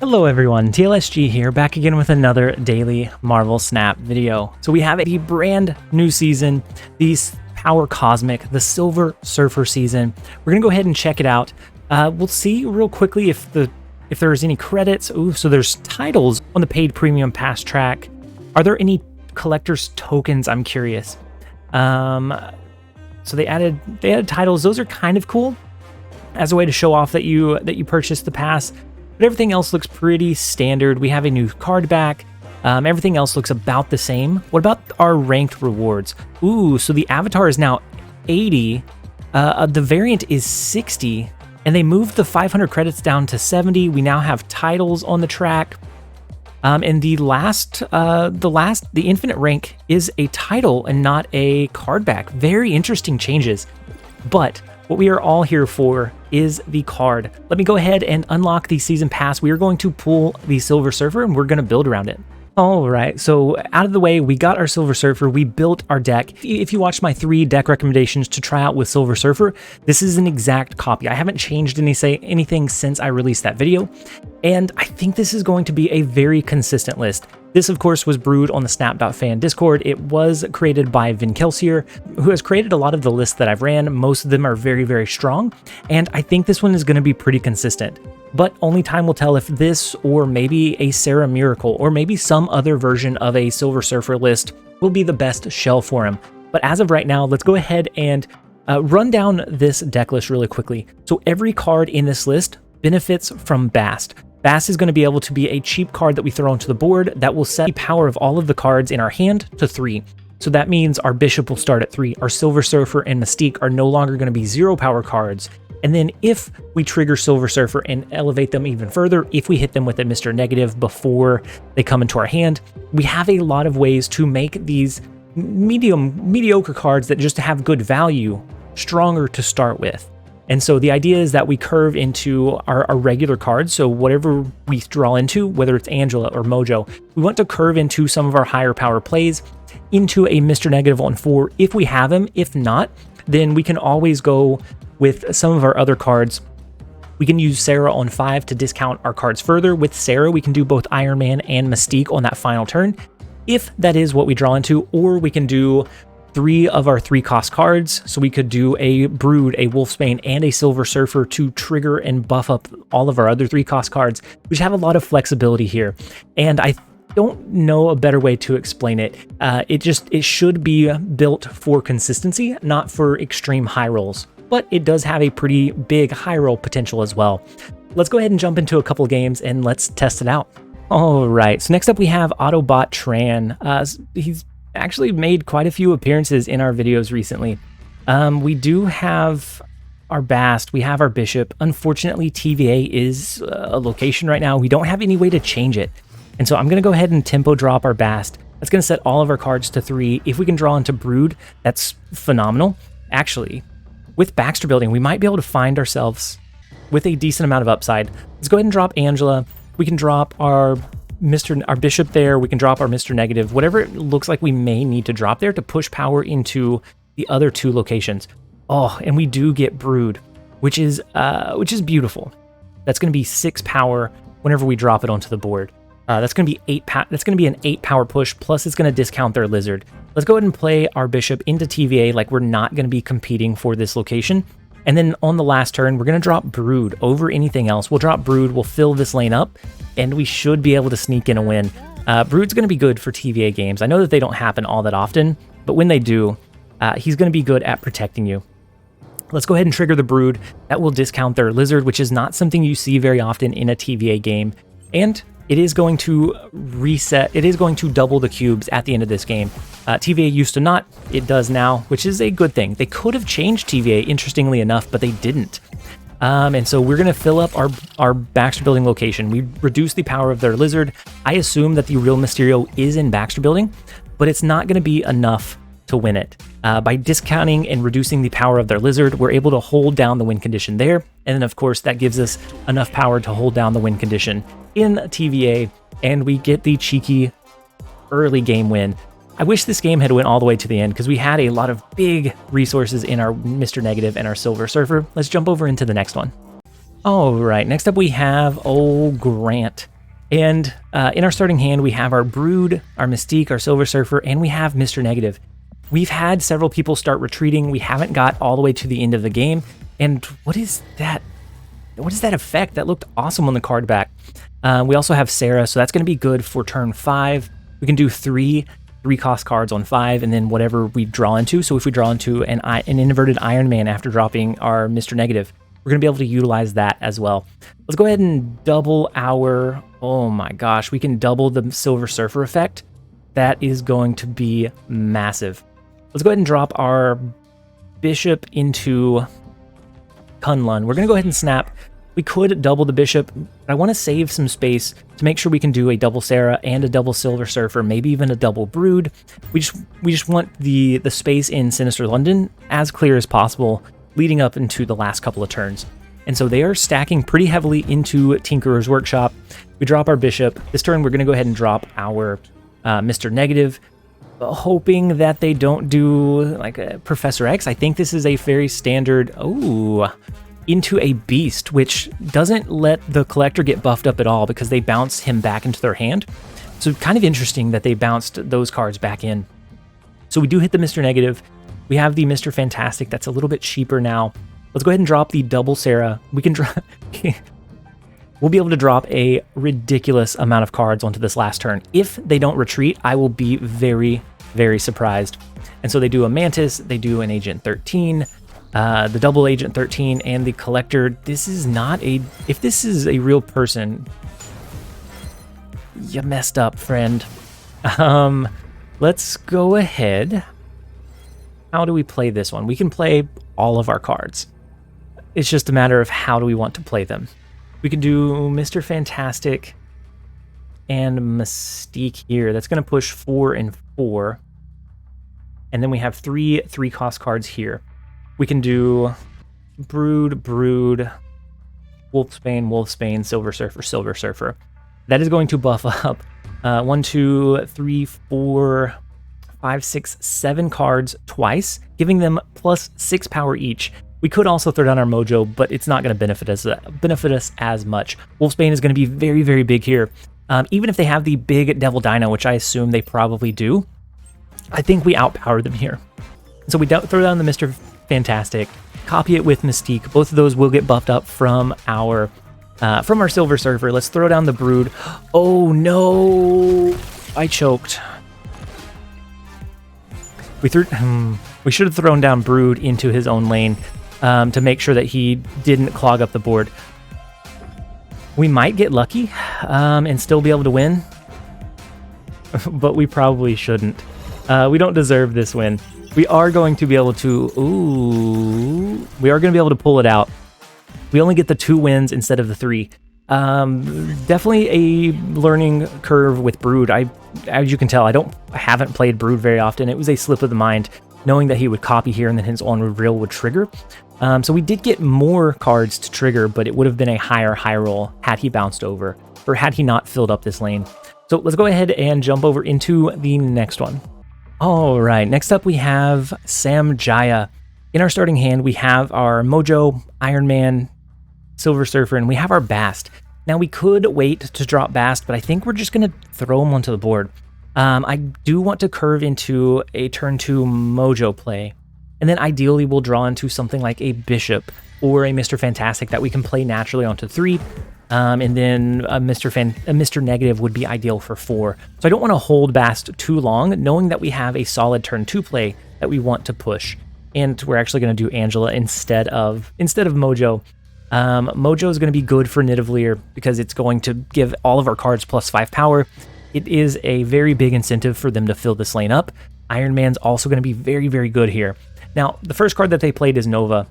Hello everyone, TLSG here, back again with another daily Marvel Snap video. So we have a brand new season, the Power Cosmic, the Silver Surfer season. We're gonna go ahead and check it out. We'll see real quickly if there's any credits. Ooh, so there's titles on the paid premium pass track. Are there any collector's tokens? I'm curious. So they added titles. Those are kind of cool as a way to show off that you purchased the pass. But everything else looks pretty standard. We have a new card back. Everything else looks about the same. What about our ranked rewards? Ooh, so the avatar is now 80. The variant is 60. And they moved the 500 credits down to 70. We now have titles on the track. And the infinite rank is a title and not a card back. Very interesting changes. But what we are all here for is the card. Let me go ahead and unlock the season pass. We are going to pull the Silver Surfer and we're going to build around it. All right, so out of the way, we got our Silver Surfer, we built our deck. If you watched my 3 deck recommendations to try out with Silver Surfer, this is an exact copy. I haven't changed anything since I released that video, and I think this is going to be a very consistent list. This, of course, was brewed on the Snap.fan Discord. It was created by Vin Kelsier, who has created a lot of the lists that I've ran. Most of them are very, very strong, and I think this one is going to be pretty consistent. But only time will tell if this, or maybe a Sera Miracle, or maybe some other version of a Silver Surfer list will be the best shell for him. But as of right now, let's go ahead and run down this deck list really quickly. So every card in this list benefits from Bast. Bast is going to be able to be a cheap card that we throw onto the board that will set the power of all of the cards in our hand to 3. So that means our Bishop will start at 3. Our Silver Surfer and Mystique are no longer going to be 0 power cards. And then if we trigger Silver Surfer and elevate them even further, if we hit them with a Mr. Negative before they come into our hand, we have a lot of ways to make these mediocre cards that just have good value stronger to start with. And so the idea is that we curve into our regular cards. So whatever we draw into, whether it's Angela or Mojo, we want to curve into some of our higher power plays into a Mr. Negative on 4 if we have him. If not, then we can always go with some of our other cards. We can use Sera on 5 to discount our cards further. With Sera, we can do both Iron Man and Mystique on that final turn, if that is what we draw into, or we can do 3 of our 3 cost cards. So we could do a Brood, a Wolfsbane, and a Silver Surfer to trigger and buff up all of our other 3 cost cards, which have a lot of flexibility here. And I don't know a better way to explain it. It should be built for consistency, not for extreme high rolls. But it does have a pretty big high roll potential as well. Let's go ahead and jump into a couple games and let's test it out. All right, so next up we have Autobot Tran. He's actually made quite a few appearances in our videos recently. We do have our Bast, we have our Bishop. Unfortunately, TVA is a location right now. We don't have any way to change it. And so I'm going to go ahead and tempo drop our Bast. That's going to set all of our cards to 3. If we can draw into Brood, that's phenomenal. Actually, with Baxter building, we might be able to find ourselves with a decent amount of upside. Let's go ahead and drop Angela. We can drop our Bishop there. We can drop our Mr. Negative, whatever it looks like we may need to drop there to push power into the other 2 locations. Oh, and we do get Brood, which is beautiful. That's going to be 6 power whenever we drop it onto the board. That's going to be that's going to be an 8 power push, plus it's going to discount their Lizard. Let's go ahead and play our Bishop into TVA like we're not going to be competing for this location. And then on the last turn, we're going to drop Brood over anything else. We'll drop Brood, we'll fill this lane up, and we should be able to sneak in a win. Brood's going to be good for TVA games. I know that they don't happen all that often, but when they do, he's going to be good at protecting you. Let's go ahead and trigger the Brood. That will discount their Lizard, which is not something you see very often in a TVA game. And it is going to reset, it is going to double the cubes at the end of this game. TVA used to not, it does now, which is a good thing. They could have changed TVA, interestingly enough, but they didn't. And so we're going to fill up our Baxter Building location. We reduce the power of their Lizard. I assume that the real Mysterio is in Baxter Building, but it's not going to be enough to win it. By discounting and reducing the power of their Lizard, we're able to hold down the win condition there. And then, of course, that gives us enough power to hold down the win condition in TVA, and we get the cheeky early game win. I wish this game had went all the way to the end because we had a lot of big resources in our Mr. Negative and our Silver Surfer. Let's jump over into the next one. All right, next up we have old Grant. And in our starting hand, we have our Brood, our Mystique, our Silver Surfer, and we have Mr. Negative. We've had several people start retreating. We haven't got all the way to the end of the game. And what is that? What is that effect? That looked awesome on the card back. We also have Sera, so that's going to be good for turn 5. We can do 3 cost cards on 5, and then whatever we draw into. So if we draw into an inverted Iron Man after dropping our Mr. Negative, we're going to be able to utilize that as well. Let's go ahead and double our... Oh my gosh, we can double the Silver Surfer effect. That is going to be massive. Let's go ahead and drop our Bishop into Kunlun. We're going to go ahead and snap. We could double the Bishop, but I want to save some space to make sure we can do a double Sera and a double Silver Surfer, maybe even a double Brood. We just want the space in Sinister London as clear as possible leading up into the last couple of turns. And so they are stacking pretty heavily into Tinkerer's Workshop. We drop our Bishop. This turn we're going to go ahead and drop our Mr. Negative, hoping that they don't do like a Professor X. I think this is a very standard, into a Beast, which doesn't let the Collector get buffed up at all because they bounce him back into their hand. So kind of interesting that they bounced those cards back in. So we do hit the Mr. Negative. We have the Mr. Fantastic that's a little bit cheaper now. Let's go ahead and drop the double Sera. We can drop... We'll be able to drop a ridiculous amount of cards onto this last turn. If they don't retreat, I will be very, very surprised. And so they do a Mantis, they do an Agent 13, the double Agent 13, and the Collector. This is not a... If this is a real person, you messed up, friend. Let's go ahead. How do we play this one? We can play all of our cards. It's just a matter of how do we want to play them. We can do Mr. Fantastic and Mystique here. That's going to push 4 and 4. And then we have 3 3-cost cards here. We can do Brood, Wolfsbane, Silver Surfer. That is going to buff up 1, 2, 3, 4, 5, 6, 7 cards twice, giving them plus 6 power each. We could also throw down our Mojo, but it's not going to benefit us as much. Wolfsbane is going to be very, very big here. Even if they have the big Devil Dino, which I assume they probably do, I think we outpower them here. So we throw down the Mr. Fantastic, copy it with Mystique. Both of those will get buffed up from our Silver Surfer. Let's throw down the Brood. Oh no, I choked. We should have thrown down Brood into his own lane to make sure that he didn't clog up the board. We might get lucky and still be able to win, but we probably shouldn't. We don't deserve this win. We are going to be able to... we are going to be able to pull it out. We only get the 2 wins instead of the 3. Definitely a learning curve with Brood. As you can tell, I haven't played Brood very often. It was a slip of the mind, knowing that he would copy here and then his on reveal would trigger. So we did get more cards to trigger, but it would have been a high roll had he bounced over, or had he not filled up this lane. So let's go ahead and jump over into the next one. All right, next up we have Sam Jaya. In our starting hand, we have our Mojo, Iron Man, Silver Surfer, and we have our Bast. Now we could wait to drop Bast, but I think we're just going to throw him onto the board. I do want to curve into a turn 2 Mojo play, and then ideally we'll draw into something like a Bishop or a Mr. Fantastic that we can play naturally onto 3, and then a Mr. Negative would be ideal for 4. So I don't want to hold Bast too long, knowing that we have a solid turn 2 play that we want to push, and we're actually going to do Angela instead of Mojo. Mojo is going to be good for Nidavellir because it's going to give all of our cards plus 5 power. It is a very big incentive for them to fill this lane up. Iron Man's also going to be very, very good here. Now, the first card that they played is Nova.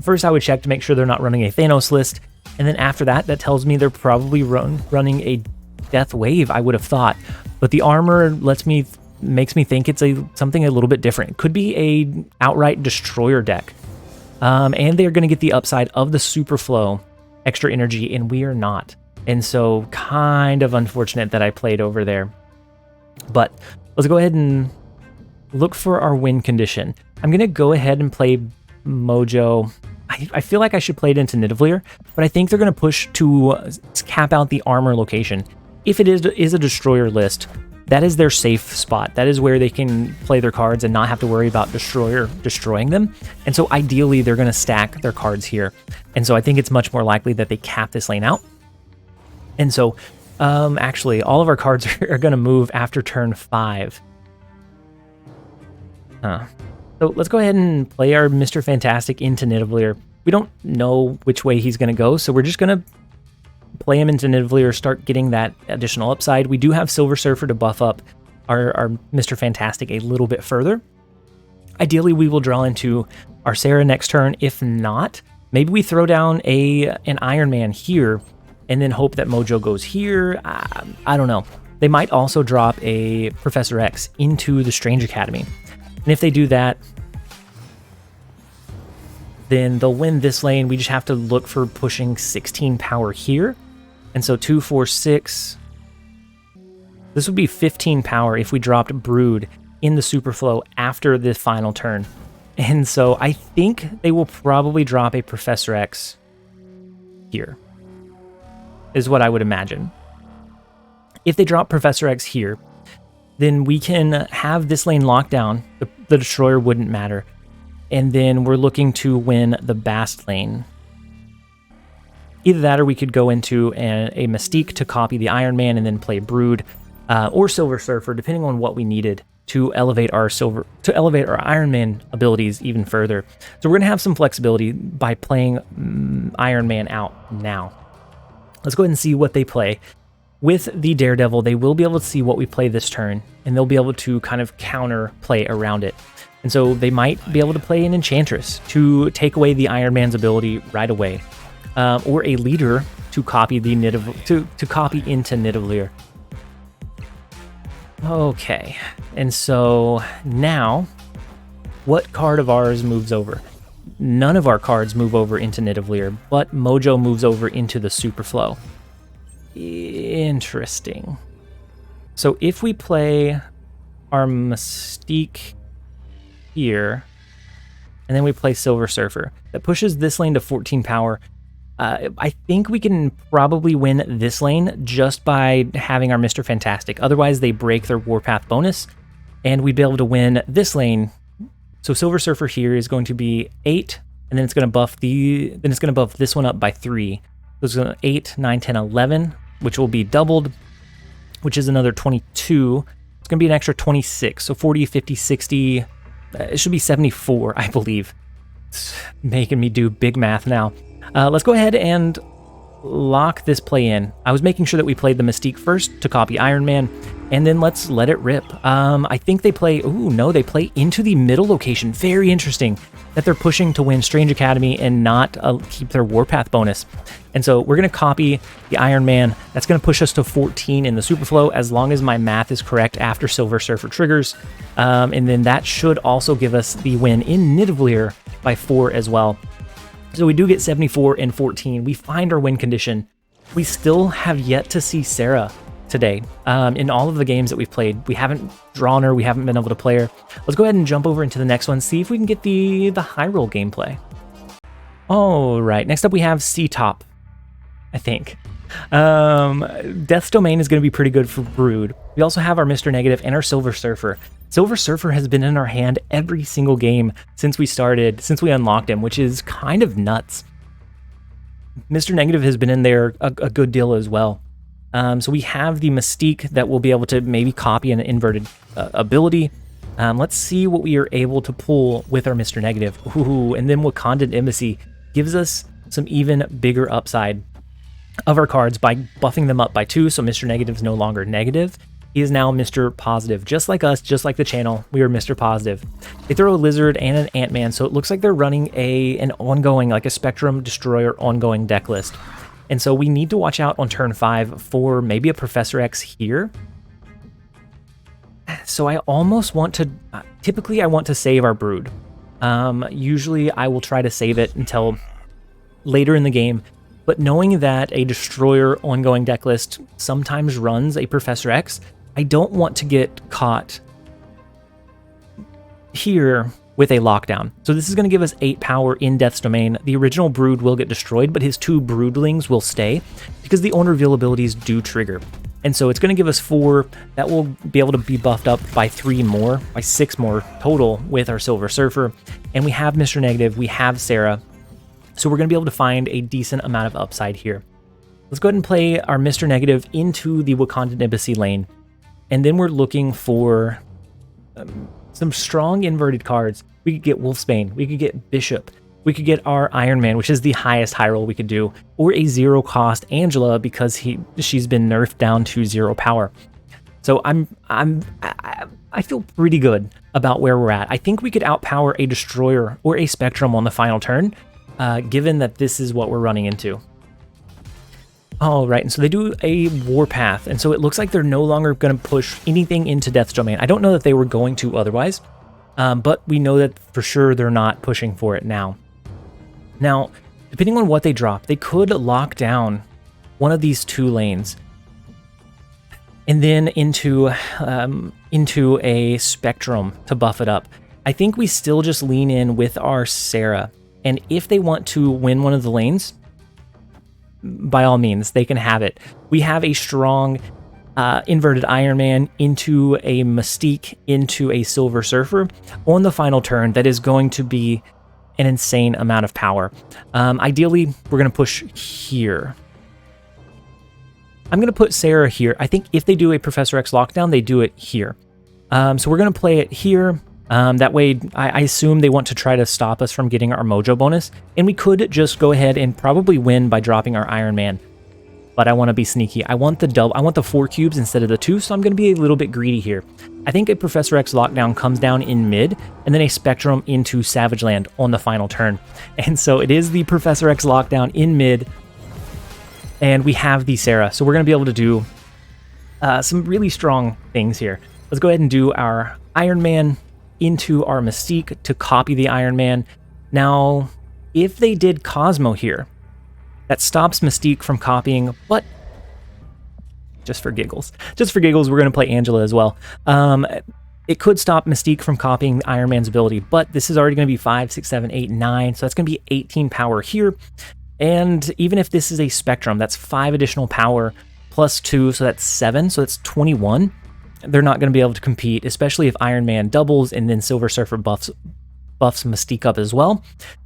First, I would check to make sure they're not running a Thanos list, and then after that tells me they're probably running a Death Wave, I would have thought. But the armor makes me think it's something a little bit different. It could be a outright Destroyer deck. And they're going to get the upside of the Super Flow extra energy, and we are not. And so kind of unfortunate that I played over there. But let's go ahead and look for our win condition. I'm going to go ahead and play Mojo. I I feel like I should play it into Nidavellir, but I think they're going to push to cap out the armor location. If it is a destroyer list, that is their safe spot. That is where they can play their cards and not have to worry about destroyer destroying them. And so ideally, they're going to stack their cards here. And so I think it's much more likely that they cap this lane out. And so actually, all of our cards are going to move after turn 5. So let's go ahead and play our Mr. Fantastic into Nidavellir. We don't know which way he's going to go, so we're just going to play him into Nidavellir, start getting that additional upside. We do have Silver Surfer to buff up our Mr. Fantastic a little bit further. Ideally, we will draw into our Sera next turn. If not, maybe we throw down an Iron Man here and then hope that Mojo goes here. I don't know. They might also drop a Professor X into the Strange Academy. And if they do that, then they'll win this lane. We just have to look for pushing 16 power here. And so 2, 4, 6. This would be 15 power if we dropped Brood in the Superflow after the final turn. And so I think they will probably drop a Professor X here, is what I would imagine. If they drop Professor X here, then we can have this lane locked down. The Destroyer wouldn't matter. And then we're looking to win the Bast lane. Either that or we could go into a Mystique to copy the Iron Man and then play Brood or Silver Surfer, depending on what we needed to elevate our Iron Man abilities even further. So we're going to have some flexibility by playing Iron Man out now. Let's go ahead and see what they play. With the Daredevil, they will be able to see what we play this turn, and they'll be able to kind of counter play around it. And so they might be able to play an Enchantress to take away the Iron Man's ability right away, or a Leader to copy the to copy into Nidavellir. Okay, and so now, what card of ours moves over? None of our cards move over into Nidavellir, but Mojo moves over into the Superflow. Interesting. So if we play our Mystique here, and then we play Silver Surfer, that pushes this lane to 14 power. I think we can probably win this lane just by having our Mr. Fantastic. Otherwise, they break their Warpath bonus, and we'd be able to win this lane. So Silver Surfer here is going to be 8, and then it's going to buff this one up by 3. So it's going to 8, 9, 10, 11, which will be doubled, which is another 22. It's going to be an extra 26. So 40, 50, 60. It should be 74, I believe. It's making me do big math now. Let's go ahead and lock this play in. I was making sure that we played the Mystique first to copy Iron Man, and then let's let it rip. I think they play... Ooh, no, they play into the middle location. Very interesting that they're pushing to win Strange Academy and not keep their Warpath bonus. And so we're going to copy the Iron Man. That's going to push us to 14 in the Superflow, as long as my math is correct after Silver Surfer triggers. And then that should also give us the win in Nidavellir by 4 as well. So we do get 74 and 14. We find our win condition. We still have yet to see Sera today. In all of the games that we've played, we haven't drawn her, we haven't been able to play her. Let's go ahead and jump over into the next one, see if we can get the high roll gameplay. All right, next up we have C-Top, I think. Death's Domain is going to be pretty good for Brood. We also have our Mr. Negative and our Silver Surfer. Silver Surfer has been in our hand every single game since we unlocked him, which is kind of nuts. Mr. Negative has been in there a good deal as well. So we have the Mystique that will be able to maybe copy an inverted ability. Let's see what we are able to pull with our Mr. Negative. Ooh, and then Wakandan Embassy gives us some even bigger upside of our cards by buffing them up by 2, so Mr. Negative is no longer negative. He is now Mr. Positive, just like us, just like the channel. We are Mr. Positive. They throw a Lizard and an Ant-Man, so it looks like they're running an ongoing, like a Spectrum Destroyer ongoing deck list. And so we need to watch out on turn 5 for maybe a Professor X here. So I almost want to... typically, I want to save our Brood. Usually, I will try to save it until later in the game. But knowing that a Destroyer ongoing deck list sometimes runs a Professor X, I don't want to get caught here with a lockdown. So this is going to give us 8 power in Death's Domain. The original Brood will get destroyed, but his 2 Broodlings will stay because the own reveal abilities do trigger. And so it's going to give us 4 that will be able to be buffed up by 3 more, by 6 more total with our Silver Surfer. And we have Mr. Negative, we have Sera. So we're going to be able to find a decent amount of upside here. Let's go ahead and play our Mr. Negative into the Wakandan Embassy lane. And then we're looking for some strong inverted cards. We could get Wolfsbane, we could get Bishop, we could get our Iron Man, which is the highest high roll we could do, or a 0 cost Angela because she's been nerfed down to 0 power. So I feel pretty good about where we're at. I think we could outpower a Destroyer or a Spectrum on the final turn, given that this is what we're running into. All right, and so they do a Warpath, and so it looks like they're no longer going to push anything into Death's Domain. I don't know that they were going to otherwise, but we know that for sure they're not pushing for it now. Now, depending on what they drop, they could lock down one of these 2 lanes, and then into a Spectrum to buff it up. I think we still just lean in with our Sera, and if they want to win one of the lanes, by all means, they can have it. We have a strong inverted Iron Man into a Mystique into a Silver Surfer on the final turn that is going to be an insane amount of power. Ideally, we're going to push here. I'm going to put Sera here. I think if they do a Professor X lockdown, they do it here. So we're going to play it here. That way, I assume they want to try to stop us from getting our Mojo bonus, and we could just go ahead and probably win by dropping our Iron Man. But I want to be sneaky. I want the 4 cubes instead of the 2, so I'm going to be a little bit greedy here. I think a Professor X lockdown comes down in mid, and then a Spectrum into Savage Land on the final turn. And so it is the Professor X lockdown in mid, and we have the Sera. So we're going to be able to do some really strong things here. Let's go ahead and do our Iron Man into our Mystique to copy the Iron Man. Now, if they did Cosmo here, that stops Mystique from copying, but just for giggles, we're going to play Angela as well. It could stop Mystique from copying Iron Man's ability, but this is already going to be 5, 6, 7, 8, 9, so that's going to be 18 power here. And even if this is a Spectrum, that's 5 additional power plus 2, so that's 7, so that's 21. They're not going to be able to compete, especially if Iron Man doubles and then Silver Surfer buffs Mystique up as well.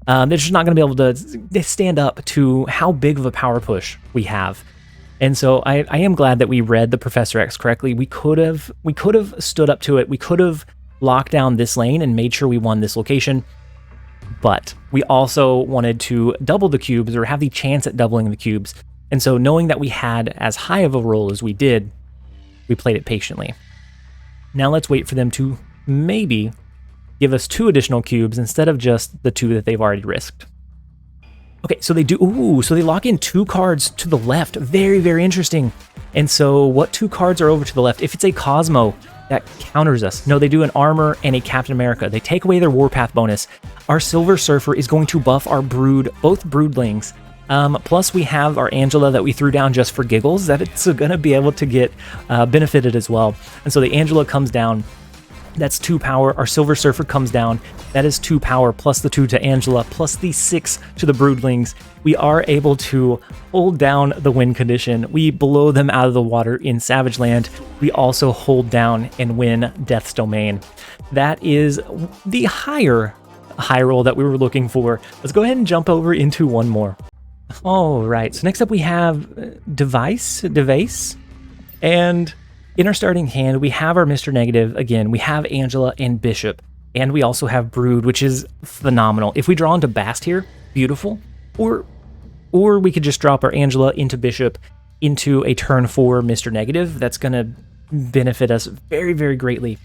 They're just not going to be able to stand up to how big of a power push we have. And so I am glad that we read the Professor X correctly. We could have stood up to it. We could have locked down this lane and made sure we won this location. But we also wanted to double the cubes or have the chance at doubling the cubes. And so knowing that we had as high of a roll as we did, we played it patiently. Now let's wait for them to maybe give us 2 additional cubes instead of just the 2 that they've already risked. Okay, so they do, so they lock in 2 cards to the left. Very, very interesting. And so what 2 cards are over to the left? If it's a Cosmo, that counters us. No, they do an Armor and a Captain America. They take away their Warpath bonus. Our Silver Surfer is going to buff our Brood, both Broodlings. Plus we have our Angela that we threw down just for giggles, that it's going to be able to get benefited as well. And so the Angela comes down, that's 2 power. Our Silver Surfer comes down, that is 2 power, plus the 2 to Angela, plus the 6 to the Broodlings. We are able to hold down the win condition. We blow them out of the water in Savage Land. We also hold down and win Death's Domain. That is the high roll that we were looking for. Let's go ahead and jump over into one more. All right, so next up we have Device, and in our starting hand we have our Mr. Negative again. We have Angela and Bishop, and we also have Brood, which is phenomenal. If we draw into Bast here, beautiful. Or we could just drop our Angela into Bishop into a turn 4 Mr. Negative. That's going to benefit us very, very greatly.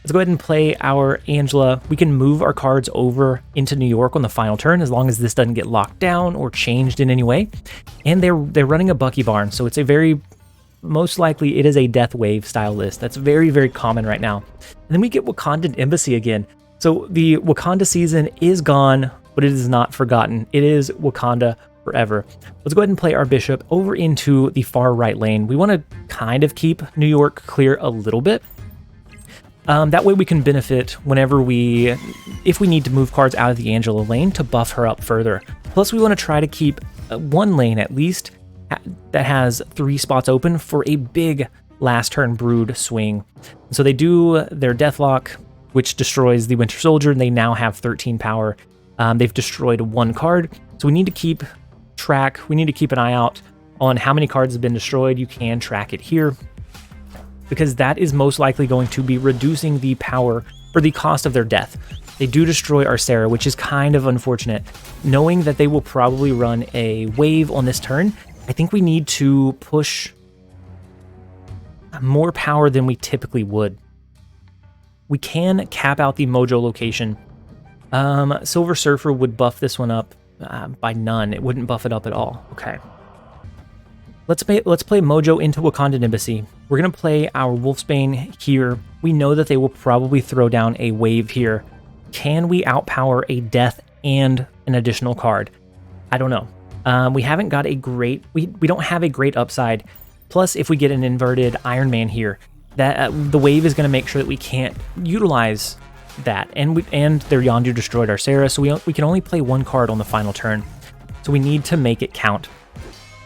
Let's go ahead and play our Angela. We can move our cards over into New York on the final turn as long as this doesn't get locked down or changed in any way. And they're running a Bucky Barn, so it's a very, most likely it is a Death Wave style list. That's very, very common right now. And then we get Wakandan Embassy again. So the Wakanda season is gone, but it is not forgotten. It is Wakanda forever. Let's go ahead and play our Bishop over into the far right lane. We want to kind of keep New York clear a little bit. That way we can benefit whenever if we need to move cards out of the Angela lane to buff her up further. Plus we want to try to keep one lane at least that has 3 spots open for a big last turn Brood swing. So they do their Deathlock, which destroys the Winter Soldier, and they now have 13 power. They've destroyed 1 card, so we need to keep track. We need to keep an eye out on how many cards have been destroyed. You can track it here, because that is most likely going to be reducing the power or the cost of their death. They do destroy our Sera, which is kind of unfortunate. Knowing that they will probably run a wave on this turn, I think we need to push more power than we typically would. We can cap out the Mojo location. Silver Surfer would buff this one up by none. It wouldn't buff it up at all. Okay. Let's play Mojo into Wakandan Embassy. We're going to play our Wolfsbane here. We know that they will probably throw down a wave here. Can we outpower a death and an additional card? I don't know. We haven't got a great... We don't have a great upside. Plus, if we get an inverted Iron Man here, that the wave is going to make sure that we can't utilize that. And their Yondu destroyed our Sera, so we can only play 1 card on the final turn. So we need to make it count.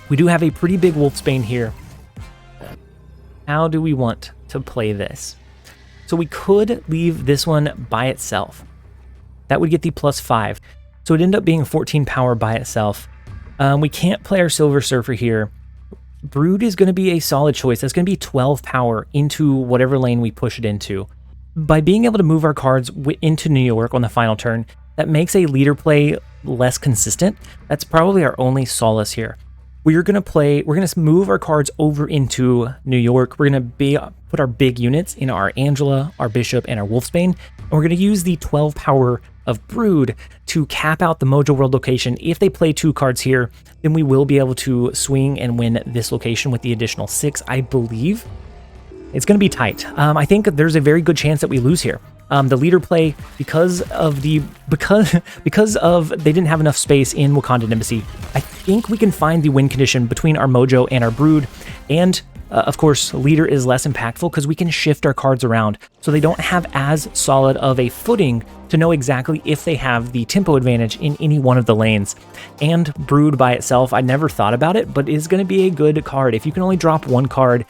We do have a pretty big Wolfsbane here. How do we want to play this? So we could leave this one by itself. That would get the +5. So it'd end up being 14 power by itself. We can't play our Silver Surfer here. Brood is going to be a solid choice. That's going to be 12 power into whatever lane we push it into. By being able to move our cards into New York on the final turn, that makes a leader play less consistent. That's probably our only solace here. We're going to move our cards over into New York. We're going to put our big units in our Angela, our Bishop, and our Wolfsbane. And we're going to use the 12 power of Brood to cap out the Mojo World location. If they play 2 cards here, then we will be able to swing and win this location with the additional 6, I believe. It's going to be tight. I think there's a very good chance that we lose here. The leader play, because of they didn't have enough space in Wakandan Embassy, I think we can find the win condition between our Mojo and our Brood. And of course, leader is less impactful because we can shift our cards around, so they don't have as solid of a footing to know exactly if they have the tempo advantage in any one of the lanes. And Brood by itself, I never thought about it, but is going to be a good card. If you can only drop 1 card,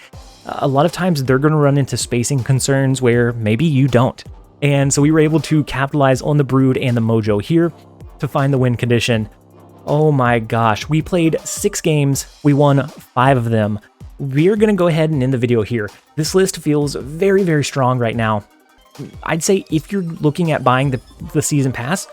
a lot of times they're going to run into spacing concerns where maybe you don't. And so we were able to capitalize on the Brood and the Mojo here to find the win condition. Oh my gosh, we played 6 games, we won 5 of them. We're going to go ahead and end the video here. This list feels very, very strong right now. I'd say if you're looking at buying the season pass,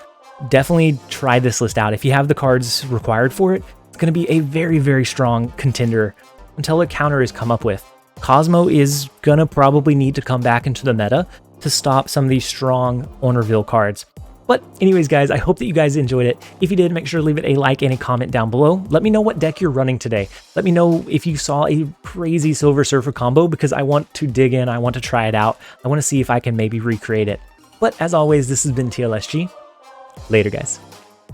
definitely try this list out. If you have the cards required for it, it's going to be a very, very strong contender until a counter is come up with. Cosmo is going to probably need to come back into the meta to stop some of these strong Honorville cards. But anyways, guys, I hope that you guys enjoyed it. If you did, make sure to leave it a like and a comment down below. Let me know what deck you're running today. Let me know if you saw a crazy Silver Surfer combo, because I want to dig in. I want to try it out. I want to see if I can maybe recreate it. But as always, this has been TLSG. Later, guys.